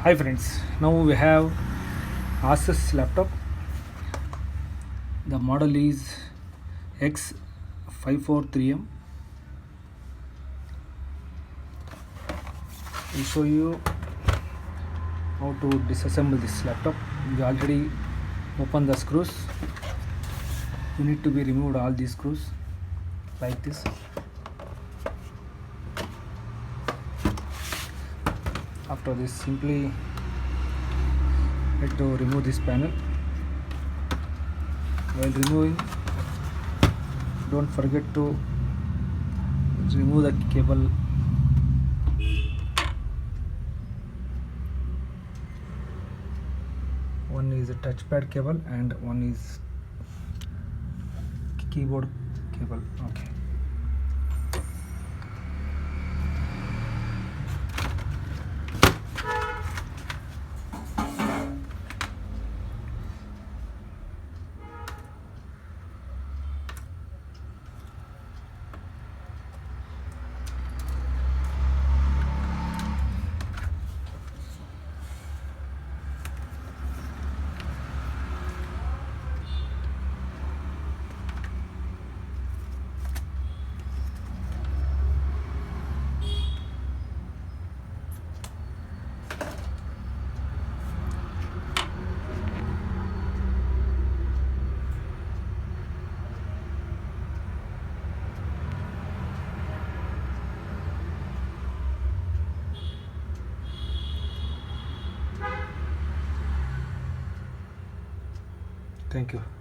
Hi friends, now we have Asus laptop. The model is X543M. I'll show you how to disassemble this laptop. We already opened the screws. You need to be removed all these screws like this. After this, simply need to remove this panel. While removing, don't forget to remove the cable. One is a touchpad cable and one is keyboard cable. Okay. Thank you.